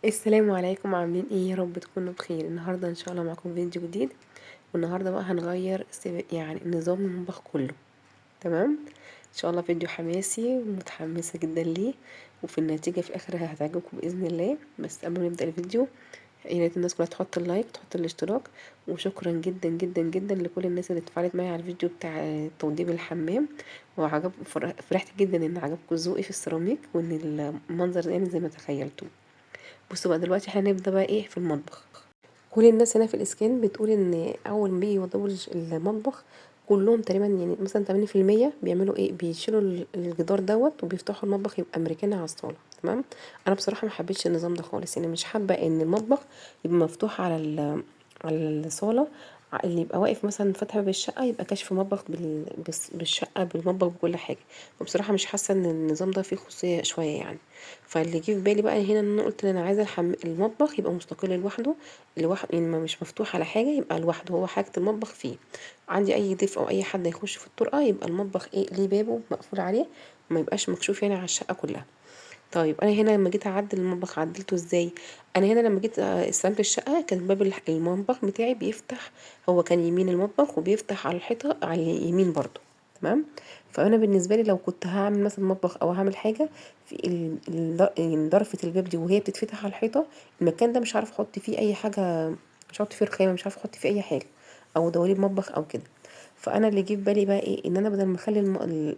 السلام عليكم، عاملين ايه؟ يا رب تكونوا بخير. النهارده ان شاء الله معاكم فيديو جديد. والنهارده بقى هنغير يعني نظام المطبخ كله. تمام. ان شاء الله فيديو حماسي ومتحمسه جدا ليه، وفي النتيجه في الاخر هتعجبكم باذن الله. بس قبل ما نبدا الفيديو، يا ريت الناس كلها تحط اللايك، تحط الاشتراك. وشكرا جدا جدا جدا لكل الناس اللي اتفاعلت معايا على الفيديو بتاع توضيب الحمام. وعجب فرحت جدا ان عجبكم ذوقي في السيراميك، وان المنظر يعني زي ما تخيلتوه. بصوا بقى دلوقتي احنا هنبدأ بقى ايه في المطبخ. كل الناس هنا في الاسكان بتقول ان اول ما بيجي يوضبوا المطبخ كلهم تقريبا، يعني مثلا 80% بيعملوا ايه، بيشيلوا الجدار دوت وبيفتحوا المطبخ يبقى امريكاني على الصاله. تمام. انا بصراحه ما حبيتش النظام ده خالص، يعني مش حابه ان المطبخ يبقى مفتوح على الصاله. اللي يبقى واقف مثلا فاتح باب الشقه يبقى كاشف المطبخ بالشقه بالمطبخ بكل حاجه. وبصراحه مش حاسه ان النظام ده فيه خصوصيه شويه يعني. فاللي جه في بالي بقى هنا ان انا قلت ان انا عايزه المطبخ يبقى مستقل لوحده. يعني ما مش مفتوح على حاجه، يبقى لوحده هو حاجه المطبخ فيه. عندي اي ضيف او اي حد يخش في الطرقه يبقى المطبخ ايه ليه بابه مقفول عليه، ما يبقاش مكشوف يعني على الشقه كلها. طيب انا هنا لما جيت اعدل المطبخ عدلته ازاي؟ انا هنا لما جيت استلمت الشقه كان باب المطبخ بتاعي بيفتح. هو كان يمين المطبخ وبيفتح على الحيطه على اليمين برضو. تمام. فانا بالنسبه لي لو كنت هعمل مثلا مطبخ او هعمل حاجه في يعني ضرفه الباب دي وهي بتتفتح على الحيطه، المكان ده مش عارف احط فيه اي حاجه، مش هحط فيه رخامه، مش عارف احط فيه اي حاجه او دواليب مطبخ او كده. فانا اللي جه في بالي بقى ايه، ان انا بدل ما اخلي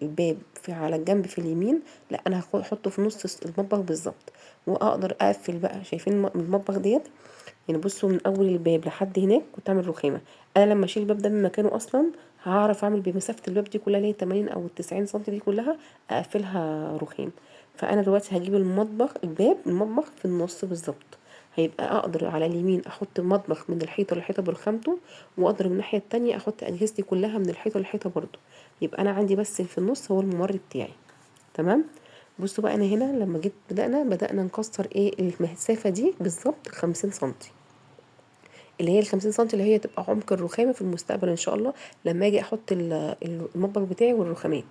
الباب في على الجنب في اليمين، لا انا احطه في نص المطبخ بالظبط. واقدر اقفل بقى، شايفين المطبخ ديت؟ يعني بصوا من اول الباب لحد هناك كنت اعمل رخامه. انا لما اشيل الباب ده من مكانه اصلا هعرف اعمل بمسافه الباب دي كلها اللي هي 80 او 90 سم دي كلها اقفلها رخام. فانا دلوقتي هجيب الباب المطبخ في النص بالظبط. هيبقى اقدر على اليمين احط المطبخ من الحيطه للحيطه برخامته، واقدر من الناحيه التانية احط اجهزتي كلها من الحيطه للحيطه برضو. يبقى انا عندي بس في النص هو الممر بتاعي. تمام. بصوا بقى انا هنا لما جيت بدأنا نكسر ايه المسافه دي بالظبط 50 سنتي، اللي هي ال50 سنتي اللي هي تبقى عمق الرخامه في المستقبل ان شاء الله لما اجي احط المطبخ بتاعي والرخامات.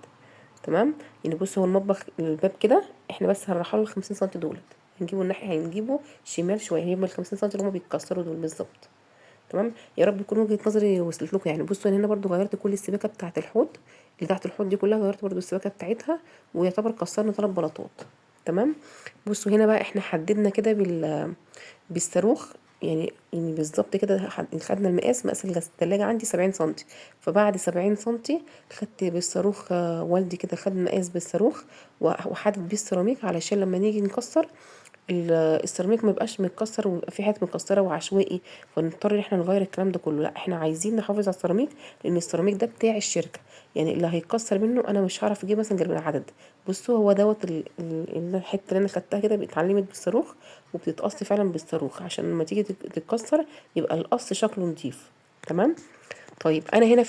تمام. يعني بص هو المطبخ الباب كده احنا بس هنرحله ال50 سنتي دولت. هنجيبه الناحيه، هنجيبه شمال شويه، هي من ال50 سنتي اللي هما بيتكسروا دول بالظبط. تمام. يا رب تكون وجهه نظري وصلت لكم. يعني بصوا انا هنا برضو غيرت كل السباكه بتاعه الحوض اللي تحت الحوض دي كلها، غيرت برضو السباكه بتاعتها، ويعتبر كسرنا 3 بلاطات. تمام. بصوا هنا بقى احنا حددنا كده بالصاروخ. يعني بالظبط كده خدنا مقاس التلاجة عندي 70 سنتي. فبعد 70 سنتي خدت بالصاروخ، والدي كده خد مقاس بالصاروخ وحدد بيه السيراميك علشان لما نيجي نكسر السيراميك ما يبقاش متكسر ويبقى في حاجات مكسره وعشوائي، فنضطر ان احنا نغير الكلام ده كله. لا احنا عايزين نحافظ على السيراميك، لان السيراميك ده بتاع الشركه. يعني اللي هيتكسر منه انا مش هعرف اجيب مثلا غير بالعدد. بصوا هو دوت الحته اللي انا خدتها كده اتعلمت بالصاروخ، وبتتقص فعلا بالصاروخ عشان لما تيجي تتكسر يبقى القص شكله نضيف. تمام. طيب انا هنا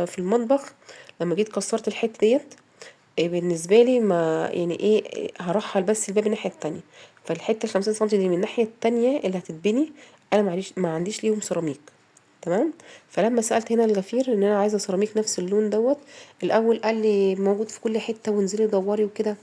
في المطبخ لما جيت كسرت الحته ديت، بالنسبة لي ما يعني ايه، هرحل بس الباب الناحية التانية. فالحتة ال50 سنتي دي من الناحية التانية اللي هتتبني انا معليش ما عنديش ليهم سيراميك. تمام. فلما سألت هنا الغفير ان انا عايزة سيراميك نفس اللون دوت، الاول قال لي موجود في كل حتة وانزلي دوري وكده.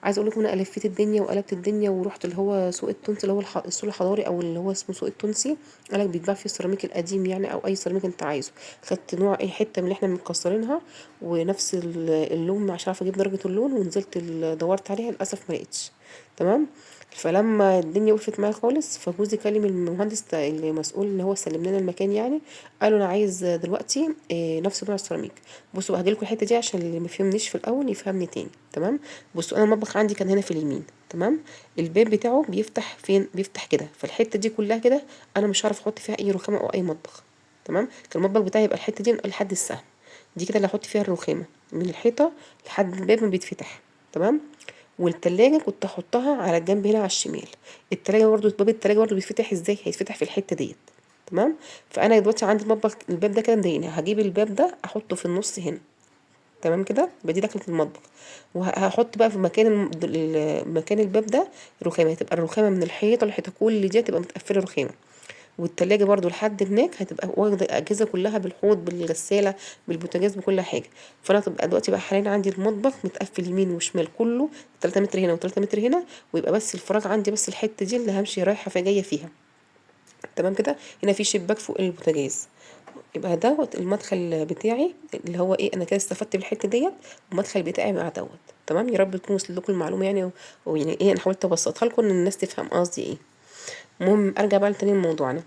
عايزه اقول لكم انا لفيت الدنيا وقلبت الدنيا ورحت اللي هو سوق التونسي، اللي هو السوق الحضاري او اللي هو اسمه سوق التونسي. قالك بيتباع فيه السيراميك القديم يعني، او اي سيراميك انت عايزه. خدت نوع اي حته من اللي احنا مكسرينها ونفس اللون عشان اعرف اجيب درجه اللون، ونزلت دورت عليها للاسف ما لقيتش. تمام. فلما الدنيا وقفت معايا خالص فجوزي كلم المهندس اللي مسؤول ان هو سلم لنا المكان يعني. قالوا انا عايز دلوقتي نفس نوع السيراميك. بصوا بقى هجيلكوا الحته دي عشان اللي ما فهمنيش في الاول يفهمني تاني. تمام. بصوا انا المطبخ عندي كان هنا في اليمين. تمام. الباب بتاعه بيفتح فين؟ بيفتح كده، فالحته دي كلها كده انا مش هعرف احط فيها اي رخامه او اي مطبخ. تمام. كان المطبخ بتاعي يبقى الحته دي لحد السقف، دي كده اللي هحط فيها الرخامه من الحيطه لحد الباب ما بيتفتح. تمام. والتلاجة كنت احطها على الجنب هنا على الشمال. التلاجة برضو باب التلاجة برضو بيتفتح ازاي؟ هيتفتح في الحته ديت. تمام. فانا دلوقتي عندي المطبخ الباب ده كده مضايقني، هجيب الباب ده احطه في النص هنا. تمام كده يبقى دي دخلة المطبخ. وهحط بقى في مكان الباب ده رخامه، هتبقى الرخامه من الحيطه للحيطه كل دي تبقى متقفله رخامه. والتلاجة برضو لحد هناك هتبقى واخده الاجهزه كلها بالحوض بالغساله بالبوتاجاز بكل حاجه. فانا تبقى دلوقتي بقى حاليا عندي المطبخ متقفل يمين وشمال كله 3 متر هنا و3 متر هنا، ويبقى بس الفراغ عندي بس الحته دي اللي همشي رايحه فجايه فيها. تمام كده. هنا في شباك فوق البوتاجاز. يبقى دوت المدخل بتاعي اللي هو ايه، انا كده استفدت بالحته ديت، والمدخل بتاعي مع دوت. تمام، يا رب تكون وصلت لكم المعلومه يعني ويعني ايه انا حاولت ابسطها لكم ان الناس تفهم قصدي ايه. المهم ارجع بقى لتاني لموضوعنا.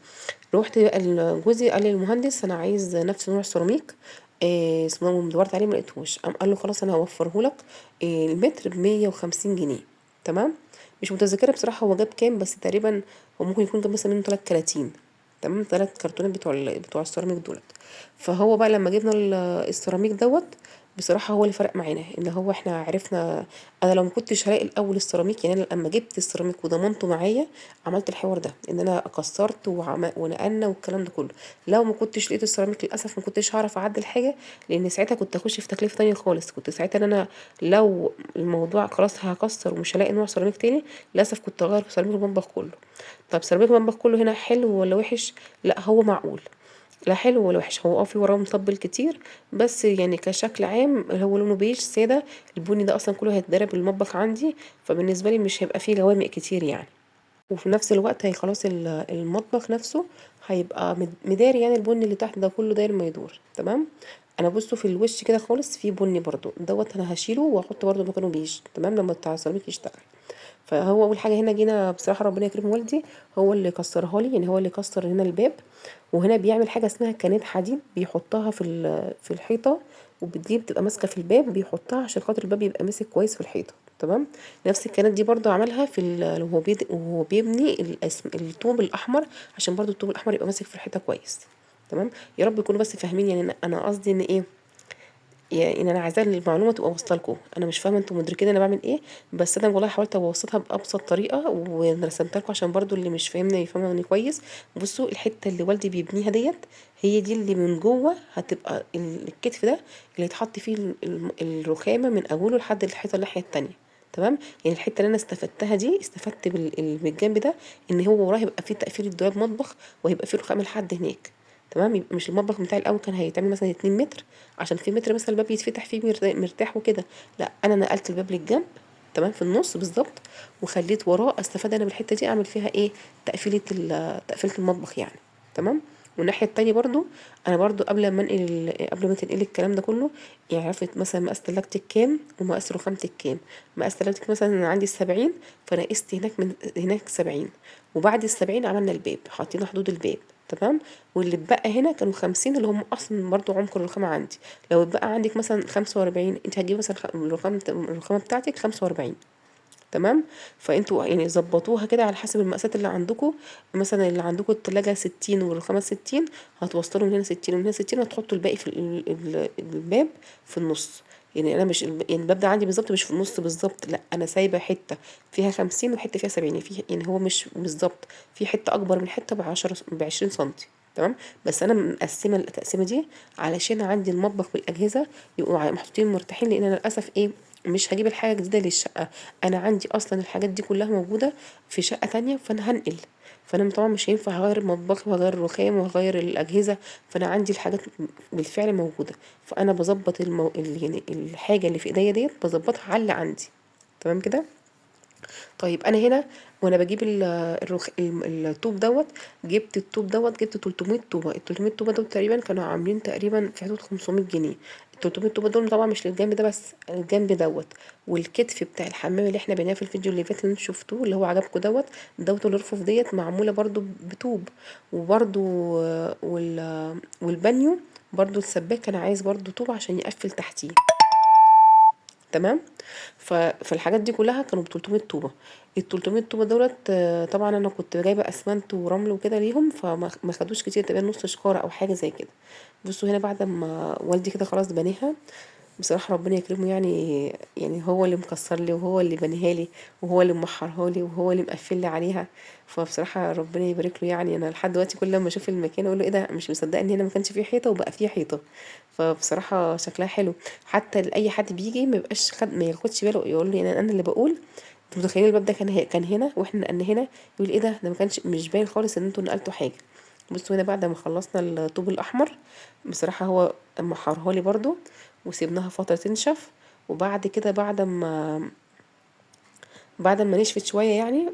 روحت بقى لجوزي قال لي المهندس انا عايز نفس نوع السيراميك إيه اسمه، دورت عليه ملقتهوش، قام قال له خلاص انا هوفره لك، إيه المتر ب150 جنيه. تمام. مش متذكره بصراحه هو جاب كام، بس تقريبا هو ممكن يكون جاب مثلا منه 3 كراتين. تمام، 3 كرتونات بتوع السيراميك دولت. فهو بقى لما جبنا السيراميك دوت، بصراحه هو اللي فرق معانا ان هو احنا عرفنا. انا لو ما كنتش هلاقي الاول السيراميك، يعني انا لما جبت السيراميك وضمنته معايا عملت الحوار ده ان انا كسرت ونقلنا والكلام ده كله. لو ما كنتش لقيت السيراميك للاسف ما كنتش هعرف اعدل حاجه، لان ساعتها كنت اخش في تكلفه تانية خالص. كنت ساعتها ان انا لو الموضوع خلاص هكسر ومش هلاقي نوع سيراميك تاني، للاسف كنت هغير في سيراميك المطبخ كله. طب سيراميك المطبخ كله هنا حلو ولا وحش؟ لا هو معقول، لا حلو ولا وحش، هو في وراه مطبل كتير، بس يعني كشكل عام هو لونه بيج ساده. البني ده اصلا كله هيتضرب المطبخ عندي، فبالنسبه لي مش هيبقى فيه غوامق كتير يعني. وفي نفس الوقت هي خلاص المطبخ نفسه هيبقى مداري، يعني البني اللي تحت ده كله داير ما يدور. تمام. انا بصوا في الوش كده خالص في بني برضو دوت، انا هشيله واحط برضو مكانه بيج. تمام لما بتاع السيراميك يشتغل. فهو اول حاجه هنا جينا بصراحه ربنا يكرم والدي، هو اللي كسرها لي، يعني هو اللي كسر هنا الباب. وهنا بيعمل حاجه اسمها كانات حديد بيحطها في الحيطه، ودي بتبقى ماسكه في الباب بيحطها عشان خاطر الباب يبقى ماسك كويس في الحيطه. تمام. نفس الكانات دي برضو عملها وهو بيبني الطوب الاحمر، عشان برضو الطوب الاحمر يبقى ماسك في الحيطه كويس. تمام. يا رب يكونوا بس فاهمين، يعني انا قصدي ان ايه، يعني انا عايزه المعلومه تبقى واصله لكم. انا مش فاهمه انتوا مدركين انا بعمل ايه، بس انا والله حاولت ابسطها بابسط طريقه ورسمتها لكم عشان برضو اللي مش فاهمني يفهمني كويس. بصوا الحته اللي والدي بيبنيها ديت، هي دي اللي من جوه هتبقى الكتف ده اللي يتحط فيه الرخامه من اوله لحد الحيطه الناحيه التانية. تمام. يعني الحته اللي انا استفدتها دي استفدت بالجنب ده، ان هو وراه يبقى فيه تقفيل الدولاب مطبخ، وهيبقى فيه رخامه لحد هناك. تمام. يبقى مش المطبخ بتاعي الاول كان هيتعمل مثلا 2 متر عشان في متر مثلا الباب يتفتح فيه مرتاح وكده، لا انا نقلت الباب للجنب. تمام في النص بالظبط، وخليت وراه استفاد انا بالحته دي اعمل فيها ايه، تقفيله المطبخ يعني. تمام. والناحيه التانية برضو انا برضو قبل ما تنقلي الكلام ده كله، يعني عرفت مثلا مقاس تلاجتك كام ومقاس رخامتك كام. مقاس تلاجتك مثلا أنا عندي 70، فانا قست هناك من هناك 70، وبعد ال70 عملنا الباب حطينا حدود الباب. تمام. واللي اتبقى هنا كانوا 50 اللي هم اصلا برضو عمق الرخامه عندي. لو اتبقى عندك مثلا 45، انت هتجيبي مثلا الرخامه بتاعتك 45. تمام. فانتوا يعني ظبطوها كده على حسب المقاسات اللي عندكم. مثلا اللي عندكم التلاجة 60 والرخامة 60، هتوصلوا من هنا 60 ومن هنا 60، وهتحطوا الباقي في الباب في النص. يعني انا مش يعني الباب ده عندي بالظبط مش في النص بالظبط، لا انا سايبه حته فيها 50 وحته فيها 70، يعني يعني هو مش بالظبط، في حته اكبر من حته ب20 سنتي. تمام. بس انا مقسمه التقسيمه دي علشان عندي المطبخ والاجهزه يبقوا محطوطين مرتاحين، لان انا للاسف ايه مش هجيب الحاجه جديده للشقه. انا عندي اصلا الحاجات دي كلها موجوده في شقه تانية، فانا هنقل. فانا طبعا مش هينفع هغير المطبخ وهغير الرخام وهغير الاجهزه، فانا عندي الحاجات بالفعل موجوده. فانا بظبط يعني الحاجه اللي في ايديا ديت بظبطها على اللي عندي. تمام كده. طيب انا هنا وانا بجيب الطوب دوت، جبت الطوب دوت جبت 300 طوبه. ال 300 طوبه دول تقريبا كانوا عاملين تقريبا في حدود 500 جنيه. ال 300 طوبه دول طبعا مش للجنب ده بس، الجنب دوت والكتف بتاع الحمام اللي احنا بناه في الفيديو اللي فات اللي انتوا شفتوه اللي هو عجبكم دوت الرفوف ديت معموله برضو بطوب. وبرضو والبانيو برضو السباك كان عايز برضو طوب عشان يقفل تحتيه. تمام. فالحاجات دي كلها كانوا ب 300 طوبه. ال 300 طوبه دولت طبعا انا كنت جايبه اسمنت ورمل وكده ليهم، فما خدوش كتير، تقريبا نص شكاره او حاجه زي كده. بصوا هنا بعد ما والدي كده خلاص بنيها، بصراحه ربنا يكرمه يعني هو اللي مكسر لي وهو اللي بنيها لي وهو اللي محرها لي وهو اللي مقفل لي عليها. فبصراحه ربنا يبارك له، يعني انا لحد دلوقتي كل لما اشوف المكان اقول له ايه ده، مش مصدقه ان هنا ما كانش فيه حيطه وبقى فيه حيطه. فبصراحه شكلها حلو. حتى اي حد بيجي ما يبقاش ما ياخدش باله، يقول لي انا اللي بقول انتوا متخيلين الباب ده كان هنا واحنا نقلنا هنا. يقول ايه ده ما كانش مش باين خالص ان انتوا نقلتوا حاجه. بصوا هنا بعد ما خلصنا الطوب الاحمر، بصراحه هو محرها لي برضو، وسيبناها فتره تنشف. وبعد كده بعد ما نشفت شويه يعني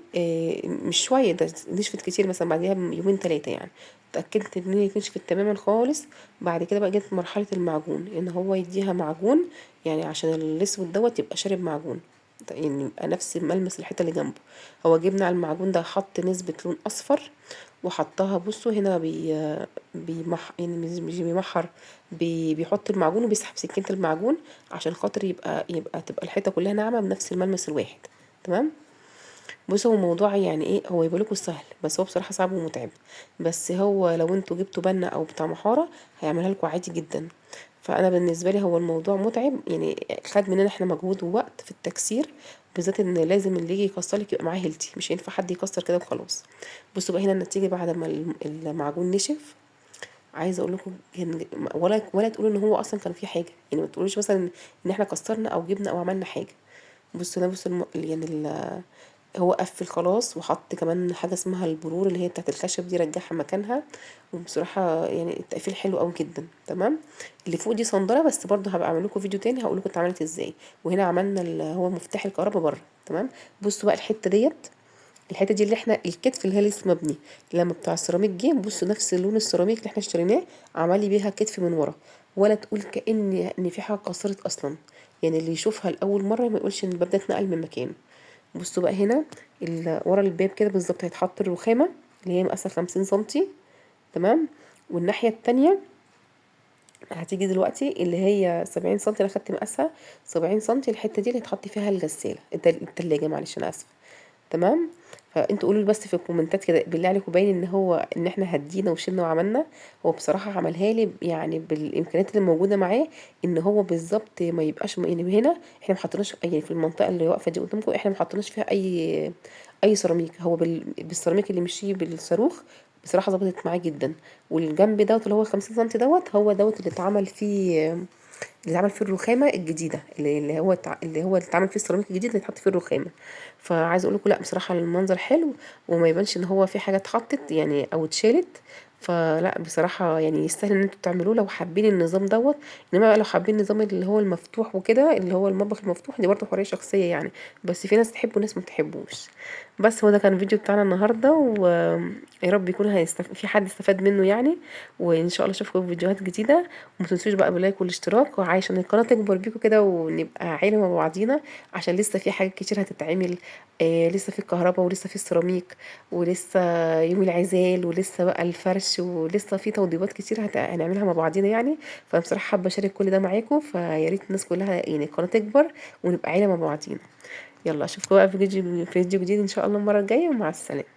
مش شويه، ده نشفت كتير، مثلا بعديها بيومين 3 يعني اتاكدت ان هي نشفت تماما خالص. بعد كده بقى جت مرحله المعجون، ان هو يديها معجون، يعني عشان الاسود دوت يبقى شارب معجون، يعني يبقى نفس ملمس الحته اللي جنبه. هو جبنا على المعجون ده حط نسبه لون اصفر وحطها. بصوا هنا يعني مش بيمحر، بيحط المعجون وبيسحب سكينة المعجون عشان خاطر يبقى تبقى الحيطة كلها ناعمة بنفس الملمس الواحد. تمام. بصوا هو موضوع يعني ايه، هو يبقى سهل بس هو بصراحة صعب ومتعب. بس هو لو انتوا جبتوا بنا او بتاع محارة هيعملها لكم عادي جدا. فانا بالنسبة لي هو الموضوع متعب، يعني خد مننا احنا مجهود ووقت في التكسير، بالذات ان لازم اللي يجي يكسرلك يبقى معاه هيلتي، مش هينفع حد يكسر كده وخلاص. بصوا بقى هنا النتيجة بعد ما المعجون نشف. عايزه اقول لكم كان ولا تقولوا ان هو اصلا كان في حاجه، يعني ما تقولوش مثلا ان احنا كسرنا او جبنا او عملنا حاجه. بصوا ده بصوا يعني هو قفل خلاص، وحط كمان حاجه اسمها البرور اللي هي بتاعت الخشب دي، رجعها مكانها. وبصراحه يعني التقفيل حلو قوي جدا. تمام. اللي فوق دي صندله، بس برضه هبقى اعمل لكم فيديو تاني هقول لكم اتعملت ازاي. وهنا عملنا هو مفتاح الكهرباء بره. تمام. بصوا بقى الحته ديت، الحته دي اللي احنا الكتف اللي هي لسه مبني، لما بتاع السيراميك جه بصوا نفس لون السيراميك اللي احنا اشتريناه عمل لي بيها كتف من ورا. ولا تقول ان في حاجه اتكسرت اصلا، يعني اللي يشوفها لاول مره ما يقولش ان الباب ده اتنقل من مكانه. بصوا بقى هنا ورا الباب كده بالظبط هيتحط الرخامه اللي هي مقاسها 50 سنتي. تمام. والناحيه التانية هتيجي دلوقتي اللي هي 70 سنتي، انا خدت مقاسها 70 سنتي. الحته دي اللي هتحطي فيها الغساله التلاجة، معلش انا اسفه. تمام. فانتوا قولوا لي بس في الكومنتات كده بالله عليكم، باين ان احنا هدينا وشلنا وعملنا. هو بصراحه عملها لي يعني بالامكانيات اللي موجوده معاه، ان هو بالظبط ما يبقاش يعني هنا احنا ما حطيناش يعني في المنطقه اللي واقفه دي قدامكم احنا ما حطيناش فيها اي سيراميك. هو بالسيراميك اللي مشي بالصاروخ بصراحه ظبطت معاه جدا. والجنب دوت اللي هو 50 سم دوت، هو دوت اللي اتعمل فيه الرخامه الجديده، اللي اتعمل فيه السيراميك الجديد اللي اتحط فيه الرخامه. فعايزه اقول لكم لا بصراحه المنظر حلو، وما يبانش ان هو في حاجه اتحطت يعني او اتشالت. فلا بصراحه يعني يستاهل ان انتوا تعملوه لو حابين النظام دوت. انما بقى لو حابين النظام اللي هو المفتوح وكده، اللي هو المطبخ المفتوح، دي برضه حريه شخصيه يعني. بس في ناس تحبه وناس ما تحبوش. بس هو ده كان الفيديو بتاعنا النهارده، ويا رب يكون في حد استفاد منه يعني. وان شاء الله اشوفكم في فيديوهات جديده. وما تنسوش بقى باللايك والاشتراك، وعشان القناه تكبر بيكم كده ونبقى عيله مع بعضينا، عشان لسه في حاجات كتير هتتعمل. لسه في الكهرباء ولسه في السيراميك ولسه يوم العزال ولسه بقى الفرش ولسه في توضيبات كتير هنعملها مع بعضينا يعني. فانا بصراحه حابه اشارك كل ده معاكم، فيا ريت الناس كلها يعني القناه تكبر ونبقى عيله مع بعضينا. يلا اشوفكم بقى في فيديو جديد ان شاء الله المره الجايه، ومع السلامه.